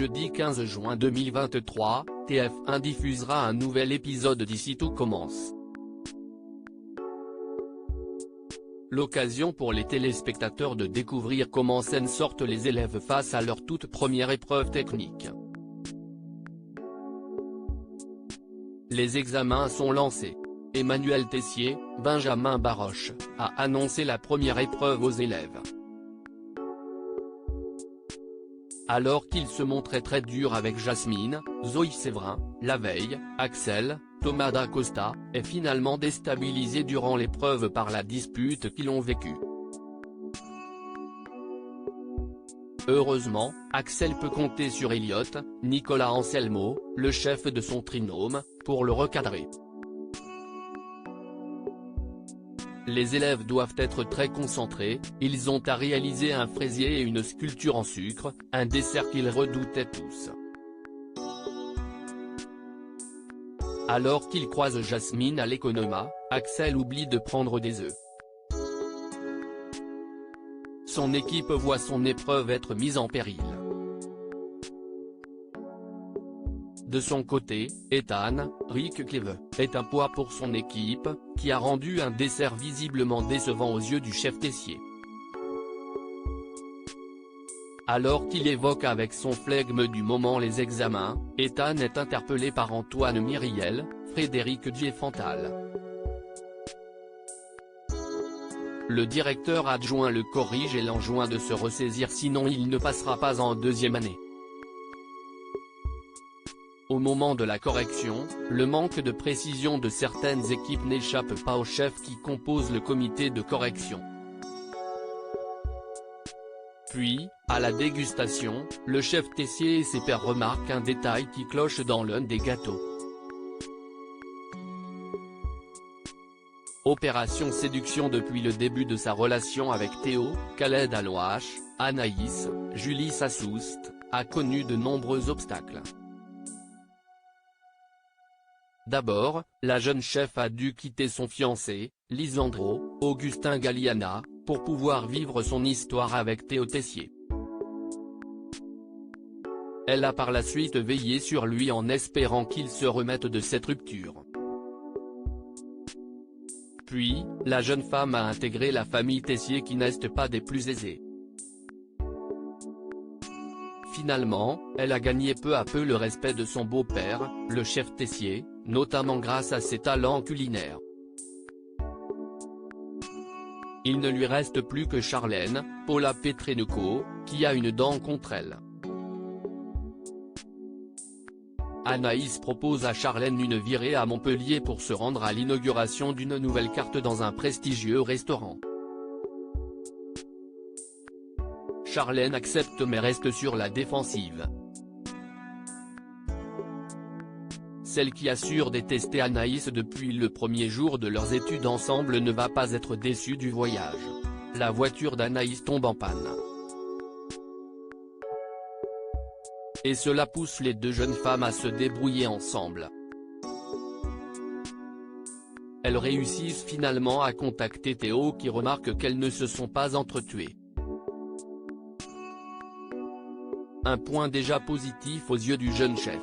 Jeudi 15 juin 2023, TF1 diffusera un nouvel épisode d'Ici tout commence. L'occasion pour les téléspectateurs de découvrir comment s'en sortent les élèves face à leur toute première épreuve technique. Les examens sont lancés. Emmanuel Tessier, Benjamin Baroche, a annoncé la première épreuve aux élèves. Alors qu'il se montrait très dur avec Jasmine, Zoe Séverin, la veille, Axel, Thomas Dacosta, est finalement déstabilisé durant l'épreuve par la dispute qu'ils ont vécue. Heureusement, Axel peut compter sur Elliot, Nicolas Anselmo, le chef de son trinôme, pour le recadrer. Les élèves doivent être très concentrés, ils ont à réaliser un fraisier et une sculpture en sucre, un dessert qu'ils redoutaient tous. Alors qu'il croise Jasmine à l'économa, Axel oublie de prendre des œufs. Son équipe voit son épreuve être mise en péril. De son côté, Ethan, Rick Cleve, est un poids pour son équipe, qui a rendu un dessert visiblement décevant aux yeux du chef Tessier. Alors qu'il évoque avec son flegme du moment les examens, Ethan est interpellé par Antoine Myriel, Frédéric Diefenthal. Le directeur adjoint le corrige et l'enjoint de se ressaisir sinon il ne passera pas en deuxième année. Au moment de la correction, le manque de précision de certaines équipes n'échappe pas au chef qui compose le comité de correction. Puis, à la dégustation, le chef Tessier et ses pairs remarquent un détail qui cloche dans l'un des gâteaux. Opération séduction depuis le début de sa relation avec Théo, Khaled Alouache, Anaïs, Julie Sassoust, a connu de nombreux obstacles. D'abord, la jeune chef a dû quitter son fiancé, Lisandro, Augustin Galliana, pour pouvoir vivre son histoire avec Théo Tessier. Elle a par la suite veillé sur lui en espérant qu'il se remette de cette rupture. Puis, la jeune femme a intégré la famille Tessier qui n'est pas des plus aisées. Finalement, elle a gagné peu à peu le respect de son beau-père, le chef Tessier, notamment grâce à ses talents culinaires. Il ne lui reste plus que Charlène, Paula Petrenko, qui a une dent contre elle. Anaïs propose à Charlène une virée à Montpellier pour se rendre à l'inauguration d'une nouvelle carte dans un prestigieux restaurant. Charlène accepte mais reste sur la défensive. Celle qui assure détester Anaïs depuis le premier jour de leurs études ensemble ne va pas être déçue du voyage. La voiture d'Anaïs tombe en panne. Et cela pousse les deux jeunes femmes à se débrouiller ensemble. Elles réussissent finalement à contacter Théo qui remarque qu'elles ne se sont pas entretuées. Un point déjà positif aux yeux du jeune chef.